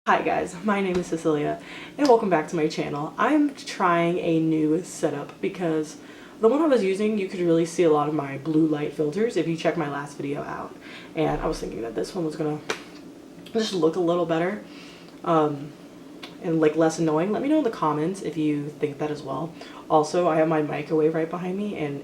Hi guys, my name is Cecilia and welcome back to my channel. I'm trying a new setup because the one I was using, you could really see a lot of my blue light filters if you check my last video out. And I was thinking that this one was gonna just look a little better and like less annoying. Let me know in the comments if you think that as well. Also, I have my microwave right behind me and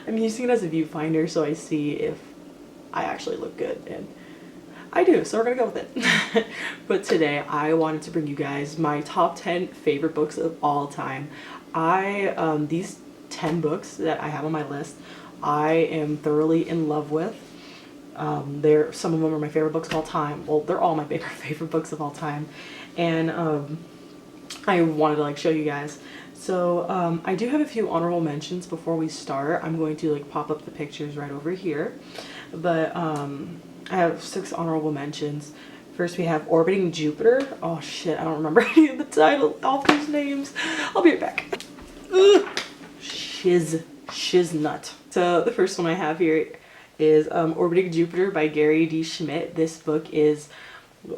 I'm using it as a viewfinder so I see if I actually look good, and I do, so we're gonna go with it. But today I wanted to bring you guys my top 10 favorite books of all time. These 10 books that I have on my list, I am thoroughly in love with. Some of them are my favorite books of all time. Well, they're all my favorite books of all time. And I wanted to like show you guys. So I do have a few honorable mentions before we start. I'm going to like pop up the pictures right over here. But I have 6 honorable mentions. First we have Orbiting Jupiter. Oh shit, I don't remember any of the title authors' names. I'll be right back. Ugh. Shiznut. So the first one I have here is Orbiting Jupiter by Gary D. Schmidt. This book is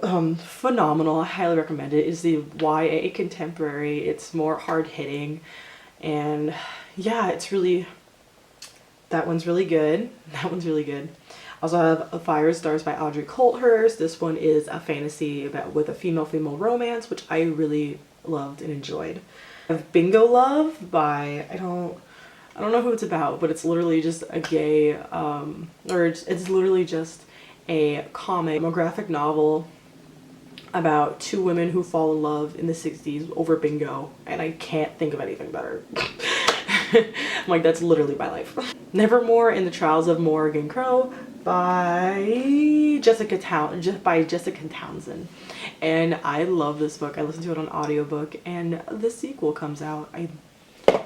phenomenal. I highly recommend it. It's the YA contemporary. It's more hard-hitting, and yeah, that one's really good. That one's really good. I also have Fire Stars by Audrey Coulthurst. This one is a fantasy with a female romance, which I really loved and enjoyed. I have Bingo Love by I don't know who it's about, but it's literally just a gay it's literally just a comic, a graphic novel about 2 women who fall in love in the 60s over bingo, and I can't think of anything better. I'm like, that's literally my life. Nevermore in the Trials of Morrigan Crow by Jessica Townsend. And I love this book. I listened to it on audiobook, and the sequel comes out, I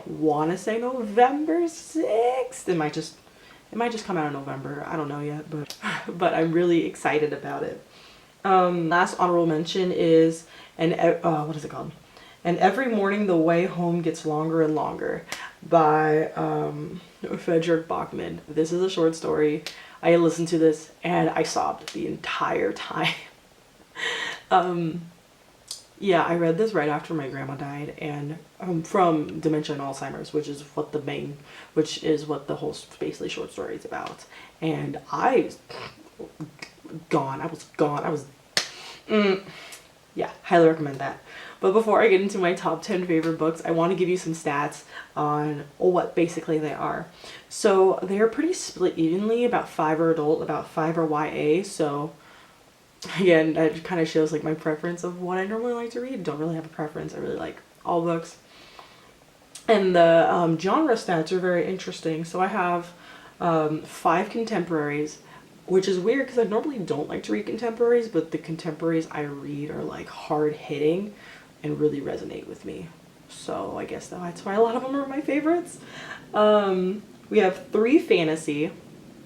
want to say November 6th. It might just come out in November. I don't know yet, but I'm really excited about it. Last honorable mention is what is it called? And Every Morning the Way Home Gets Longer and Longer by Fredrik Backman. This is a short story. I listened to this and I sobbed the entire time. Yeah, I read this right after my grandma died, and from dementia and Alzheimer's, which is what the whole basically short story is about. And I was gone. Yeah, highly recommend that. But before I get into my top 10 favorite books, I want to give you some stats on what basically they are. So they're pretty split evenly. About 5 are adult, about 5 are YA. So again, that kind of shows like my preference of what I normally like to read. Don't really have a preference. I really like all books. And the genre stats are very interesting. So I have 5 contemporaries, which is weird because I normally don't like to read contemporaries, but the contemporaries I read are like hard-hitting and really resonate with me. So I guess that's why a lot of them are my favorites. We have 3 fantasy,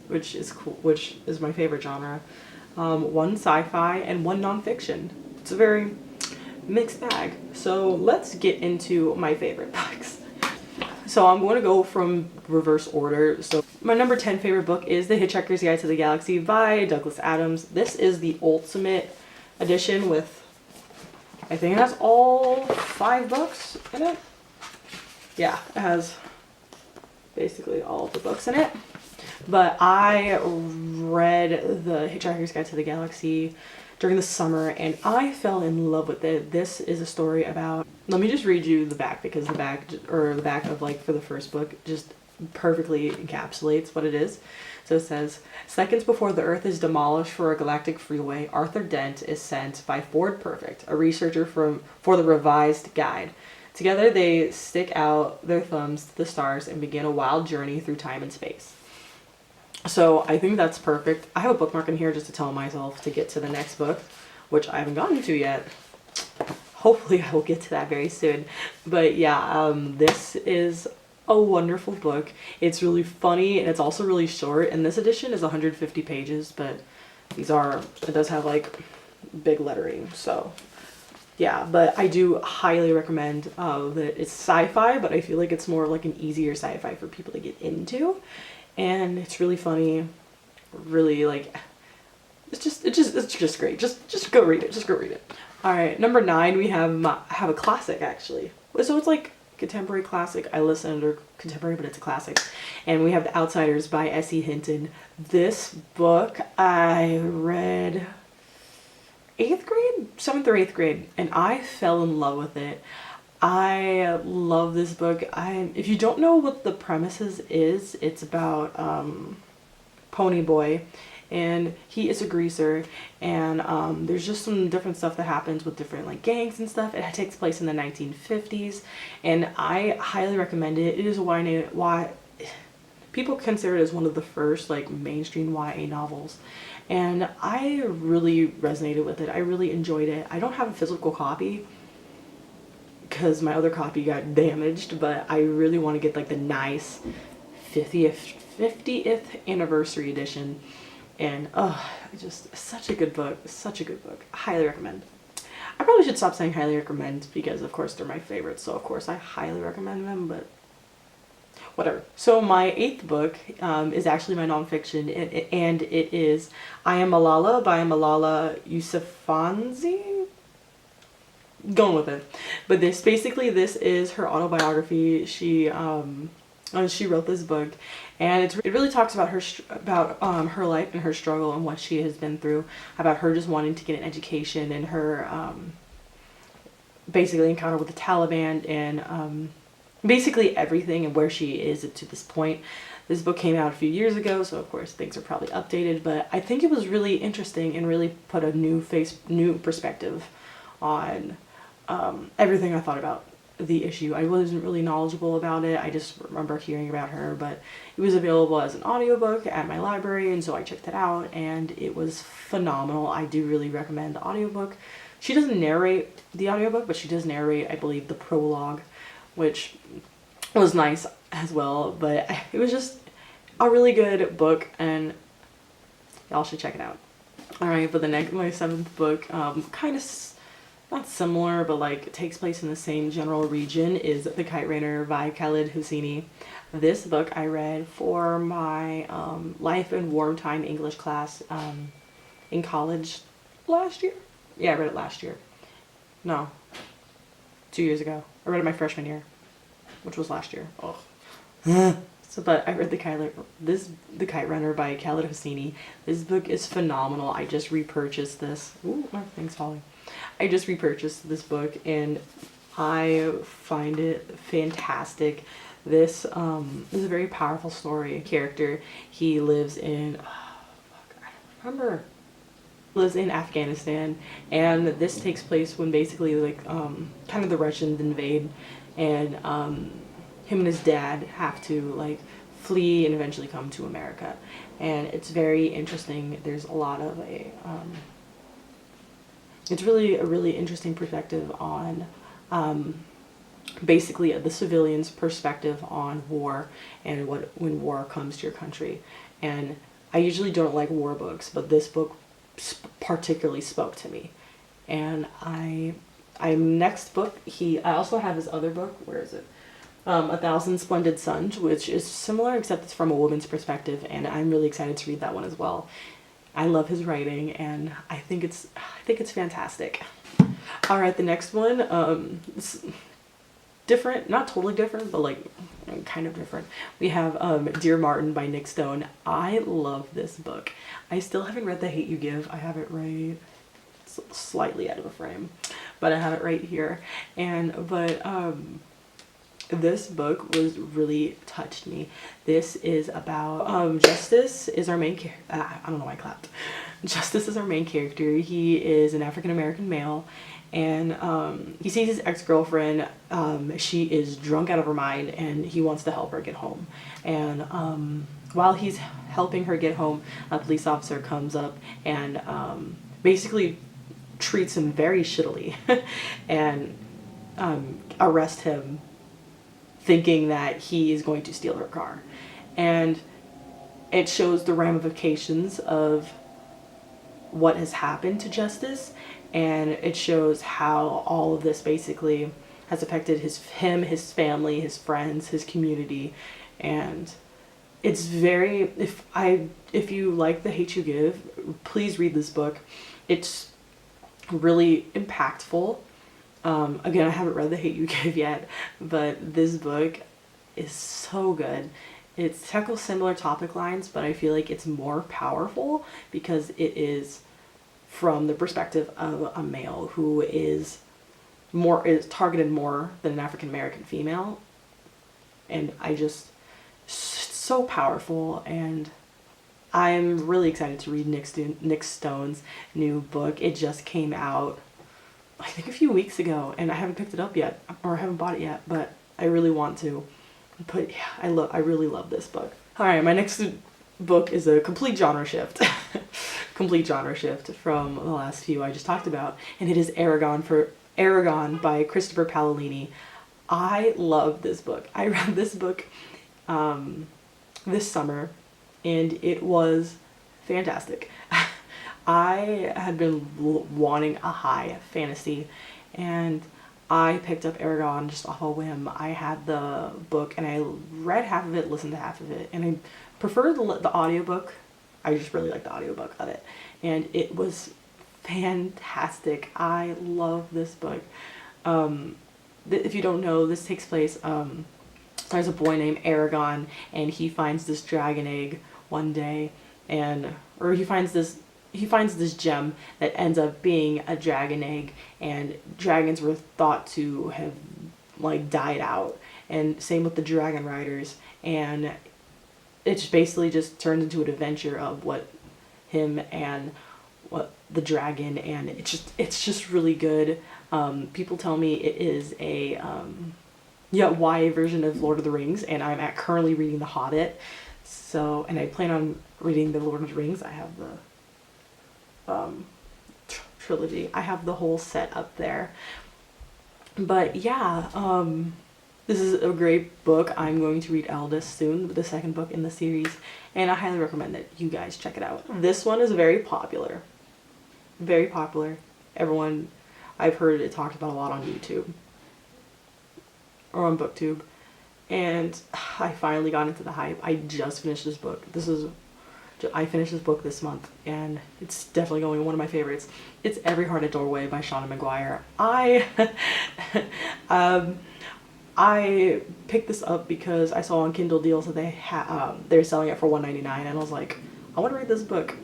which is cool, which is my favorite genre. 1 sci-fi and 1 nonfiction. It's a very mixed bag. So let's get into my favorite books. So I'm going to go from reverse order. So my number 10 favorite book is The Hitchhiker's Guide to the Galaxy by Douglas Adams. This is the ultimate edition with, I think it has all 5 books in it. Yeah, it has basically all of the books in it. But I read The Hitchhiker's Guide to the Galaxy during the summer and I fell in love with it. This is a story about, let me just read you the back, because the back of like for the first book just perfectly encapsulates what it is. So it says, seconds before the Earth is demolished for a galactic freeway, Arthur Dent is sent by Ford Perfect, a researcher for the Revised Guide. Together they stick out their thumbs to the stars and begin a wild journey through time and space. So I think that's perfect. I have a bookmark in here just to tell myself to get to the next book, which I haven't gotten to yet. Hopefully I will get to that very soon. But yeah, this is a wonderful book. It's really funny and it's also really short. And this edition is 150 pages, but it does have like big lettering. So yeah, but I do highly recommend that it's sci-fi, but I feel like it's more like an easier sci-fi for people to get into. And it's really funny, really like, it's just great. Just go read it. Just go read it. All right, number 9, we have a classic actually. So it's like contemporary classic. I listen under contemporary, but it's a classic. And we have The Outsiders by S.E. Hinton. This book I read 8th grade, 7th or 8th grade, and I fell in love with it. I love this book. If you don't know what the premises is, it's about Pony Boy, and he is a greaser, and there's just some different stuff that happens with different like gangs and stuff. It takes place in the 1950s, and I highly recommend it. It is why people consider it as one of the first like mainstream YA novels, and I really resonated with it. I really enjoyed it. I don't have a physical copy because my other copy got damaged, but I really want to get like the nice 50th anniversary edition. And just such a good book, such a good book. I highly recommend. I probably should stop saying highly recommend because of course they're my favorites, so of course I highly recommend them, but whatever. So my 8th book is actually my nonfiction, and it is I Am Malala by Malala Yousafzai. Going with it. But this is her autobiography. She wrote this book, and it really talks about her life and her struggle and what she has been through, about her just wanting to get an education, and her basically encounter with the Taliban, and basically everything and where she is to this point. This book came out a few years ago, so of course things are probably updated, but I think it was really interesting and really put a new perspective on everything I thought about the issue. I wasn't really knowledgeable about it. I just remember hearing about her, but it was available as an audiobook at my library, and so I checked it out, and it was phenomenal. I do really recommend the audiobook. She doesn't narrate the audiobook, but she does narrate, I believe, the prologue, which was nice as well, but it was just a really good book, and y'all should check it out. Alright, but my 7th book, kind of not similar, but like it takes place in the same general region, is The Kite Runner by Khaled Hosseini. This book I read for my life and wartime English class in college last year. Yeah, I read it last year. No, 2 years ago. I read it my freshman year, which was last year. Oh. So, but I read The Kite Runner by Khaled Hosseini. This book is phenomenal. I just repurchased this. Ooh, my thing's falling. I just repurchased this book, and I find it fantastic. This is a very powerful story. Character, he lives in, lives in Afghanistan, and this takes place when basically like kind of the Russians invade, and him and his dad have to like flee and eventually come to America, and it's very interesting. There's a lot of it's really a really interesting perspective on basically the civilians' perspective on war and when war comes to your country. And I usually don't like war books, but this book particularly spoke to me. And next book, I also have his other book. Where is it? A Thousand Splendid Suns, which is similar except it's from a woman's perspective, and I'm really excited to read that one as well. I love his writing, and I think it's fantastic. All right, the next one, it's different, not totally different, but like kind of different. We have Dear Martin by Nick Stone. I love this book. I still haven't read The Hate U Give. I have it right, it's slightly out of the frame, but I have it right here. This book was really touched me. This is about Justice is our main character. I don't know why I clapped. Justice is our main character. He is an African-American male, and he sees his ex-girlfriend. She is drunk out of her mind, and he wants to help her get home. And while he's helping her get home, a police officer comes up and basically treats him very shittily and arrests him, thinking that he is going to steal her car. And it shows the ramifications of what has happened to Justice, and it shows how all of this basically has affected his family, his friends, his community. And it's very, if you like The Hate U Give, please read this book. It's really impactful. Again, I haven't read The Hate U Give yet, but this book is so good. It tackles similar topic lines, but I feel like it's more powerful because it is from the perspective of a male who is targeted more than an African American female. And it's so powerful, and I'm really excited to read Nick Stone's new book. It just came out, I think, a few weeks ago, and I haven't picked it up yet, or I haven't bought it yet, but I really want to. But yeah, I really love this book. Alright, my next book is a complete genre shift. Complete genre shift from the last few I just talked about, and it is Eragon by Christopher Paolini. I love this book. I read this book this summer, and it was fantastic. I had been wanting a high fantasy, and I picked up Eragon just off a whim. I had the book, and I read half of it, listened to half of it, and I preferred the audiobook. I just really liked the audiobook of it, and it was fantastic. I love this book. If you don't know, this takes place, there's a boy named Eragon, and he finds this dragon egg one day, or he finds this gem that ends up being a dragon egg, and dragons were thought to have like died out, and same with the dragon riders, and it just basically just turns into an adventure of what him and what the dragon, and it's just really good. People tell me it is a YA version of Lord of the Rings, and I'm currently reading The Hobbit, so, and I plan on reading the Lord of the Rings. I have the trilogy. I have the whole set up there. But yeah, this is a great book. I'm going to read Eldest soon, the second book in the series, and I highly recommend that you guys check it out. This one is very popular. Very popular. Everyone, I've heard it talked about a lot on YouTube or on BookTube, and I finally got into the hype. I just finished this book. I finished this book this month, and it's definitely going to be one of my favorites. It's Every Heart a Doorway by Shauna Maguire. I picked this up because I saw on Kindle deals that they're selling it for $1.99, and I was like, I want to read this book.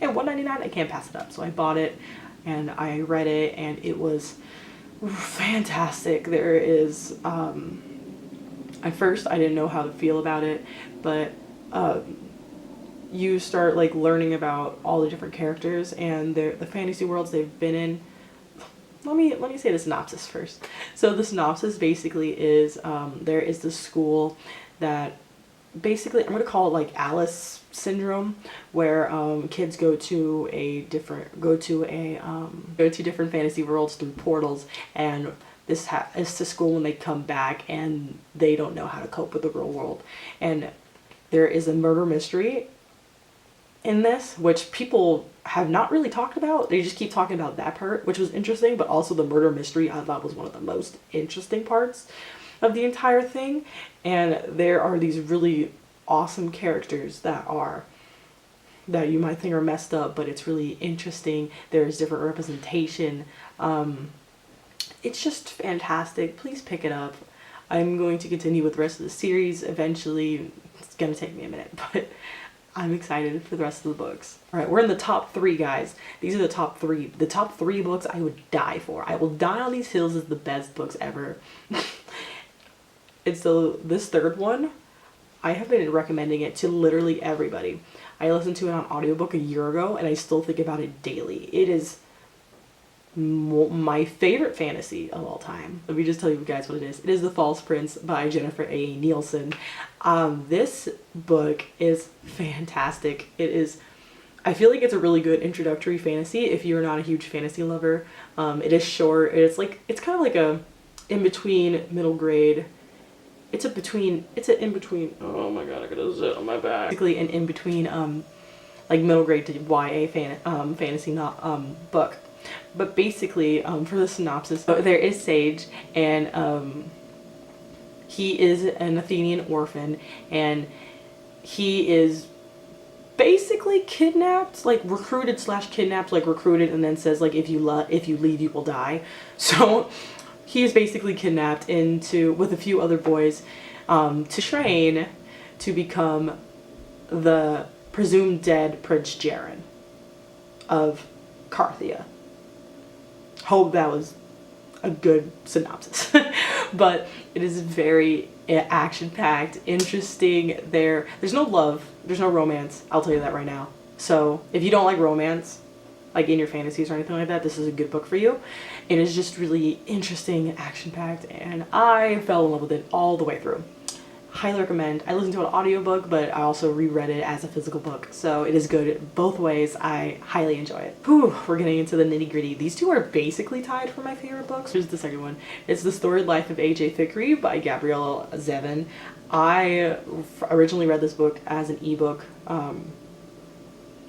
And $1.99, I can't pass it up. So I bought it, and I read it, and it was fantastic. There is, at first I didn't know how to feel about it, but you start like learning about all the different characters and the fantasy worlds they've been in. Let me say the synopsis first. So the synopsis basically is there is this school that basically, I'm gonna call it like Alice syndrome, where kids go to different fantasy worlds through portals, and this is to school when they come back and they don't know how to cope with the real world. And there is a murder mystery in this, which people have not really talked about. They just keep talking about that part, which was interesting, but also the murder mystery I thought was one of the most interesting parts of the entire thing. And there are these really awesome characters that you might think are messed up, but it's really interesting. There's different representation. It's just fantastic. Please pick it up. I'm going to continue with the rest of the series eventually. It's gonna take me a minute, but I'm excited for the rest of the books. All right, we're in the top 3, guys. These are the top 3. The top 3 books I would die for. I Will Die on These Hills is the best books ever. This third one, I have been recommending it to literally everybody. I listened to it on audiobook a year ago, and I still think about it daily. It is my favorite fantasy of all time. Let me just tell you guys what it is. It is The False Prince by Jennifer A. Nielsen. This book is fantastic. I feel like it's a really good introductory fantasy if you're not a huge fantasy lover. It is short. It's kind of like a in-between middle grade. It's an in-between. Oh my god, I got a zit on my back. Basically an in-between like middle grade to YA fantasy book. But basically, for the synopsis, there is Sage, and he is an Athenian orphan, and he is basically kidnapped, like recruited slash kidnapped, like recruited, and then says like if you leave you will die. So he is basically kidnapped into with a few other boys to train to become the presumed dead Prince Jaren of Carthia. Hope that was a good synopsis. But it is very action-packed, interesting. There's no love, there's no romance, I'll tell you that right now. So if you don't like romance, like in your fantasies or anything like that, this is a good book for you. It is just really interesting, action-packed, and I fell in love with it all the way through. Highly recommend. I listened to an audiobook, but I also reread it as a physical book, so it is good both ways. I highly enjoy it. Whew, we're getting into the nitty-gritty. These two are basically tied for my favorite books. Here's the second one. It's The Storied Life of A.J. Fikry by Gabrielle Zevin. I originally read this book as an ebook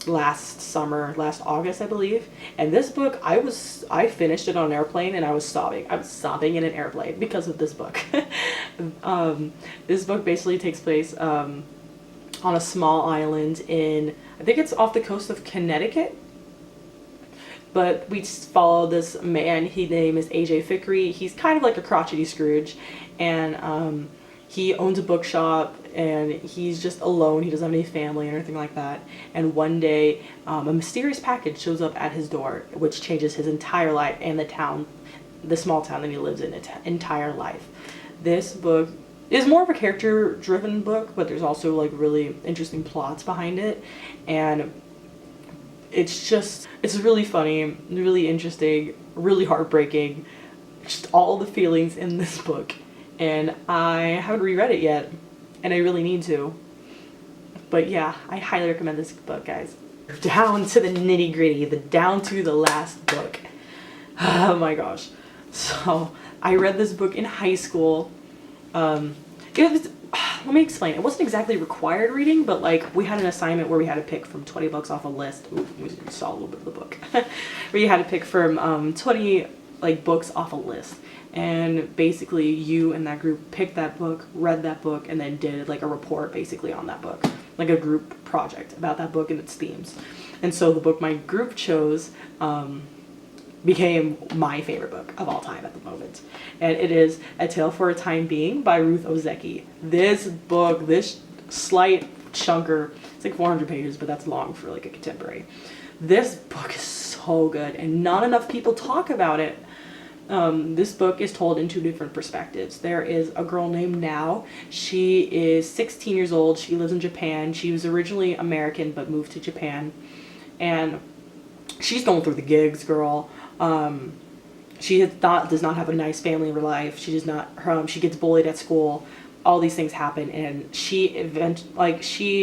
last August, I believe. And this book, I finished it on an airplane and I was sobbing. I was sobbing in an airplane because of this book. This book basically takes place on a small island in, I think it's off the coast of Connecticut. But we follow this man, his name is A.J. Fikry. He's kind of like a crotchety Scrooge, and he owns a bookshop, and he's just alone. He doesn't have any family or anything like that. And one day, a mysterious package shows up at his door, which changes his entire life and the small town that he lives in, entire life. This book is more of a character-driven book, but there's also like really interesting plots behind it, and it's really funny, really interesting, really heartbreaking, just all the feelings in this book. And I haven't reread it yet, and I really need to. But yeah, I highly recommend this book, guys. Down to the nitty-gritty, down to the last book. Oh my gosh. So, I read this book in high school. Let me explain. It wasn't exactly required reading, but like we had an assignment where we had to pick from 20 books off a list. Ooh, we saw a little bit of the book. Where you had to pick from 20 like books off a list. And basically you and that group picked that book, read that book, and then did like a report basically on that book. Like a group project about that book and its themes. And so the book my group chose became my favorite book of all time at the moment. And it is A Tale for a Time Being by Ruth Ozeki. This book, this slight chunker, it's like 400 pages, but that's long for like a contemporary. This book is so good, and not enough people talk about it. This book is told in two different perspectives. There is a girl named Nao. She is 16 years old. She lives in Japan. She was originally American but moved to Japan. And she's going through the gigs, girl. She does not have a nice family in her life. She gets bullied at school. All these things happen, and she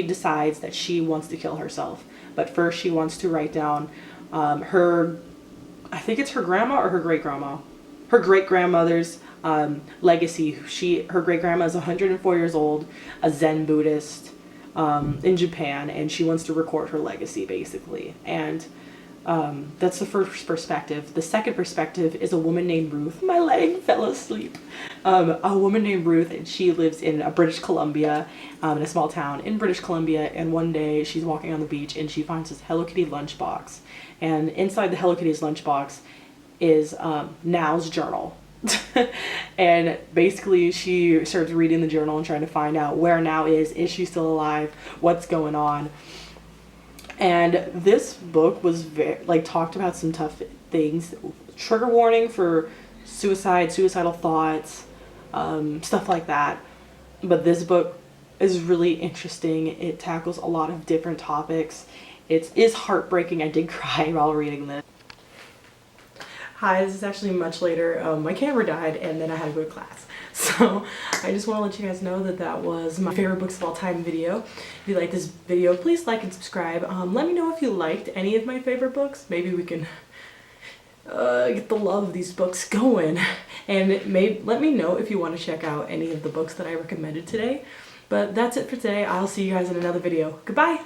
decides that she wants to kill herself. But first she wants to write down I think it's her grandma or her great-grandma. Her great-grandmother's legacy. Her great-grandma is 104 years old, a Zen Buddhist in Japan, and she wants to record her legacy, basically. And that's the first perspective. The second perspective is a woman named Ruth. My leg fell asleep. A woman named Ruth, and she lives in British Columbia, in a small town in British Columbia, and one day she's walking on the beach and she finds this Hello Kitty lunchbox. And inside the Hello Kitty's lunchbox is Nao's journal. And basically she starts reading the journal and trying to find out where Nao is she still alive, what's going on. And this book was talked about some tough things. Trigger warning for suicidal thoughts, stuff like that. But this book is really interesting. It tackles a lot of different topics. It is heartbreaking. I did cry while reading this. Hi, this is actually much later. My camera died and then I had to go to class. So I just want to let you guys know that was my favorite books of all time video. If you like this video, please like and subscribe. Let me know if you liked any of my favorite books. Maybe we can get the love of these books going. And let me know if you want to check out any of the books that I recommended today. But that's it for today. I'll see you guys in another video. Goodbye!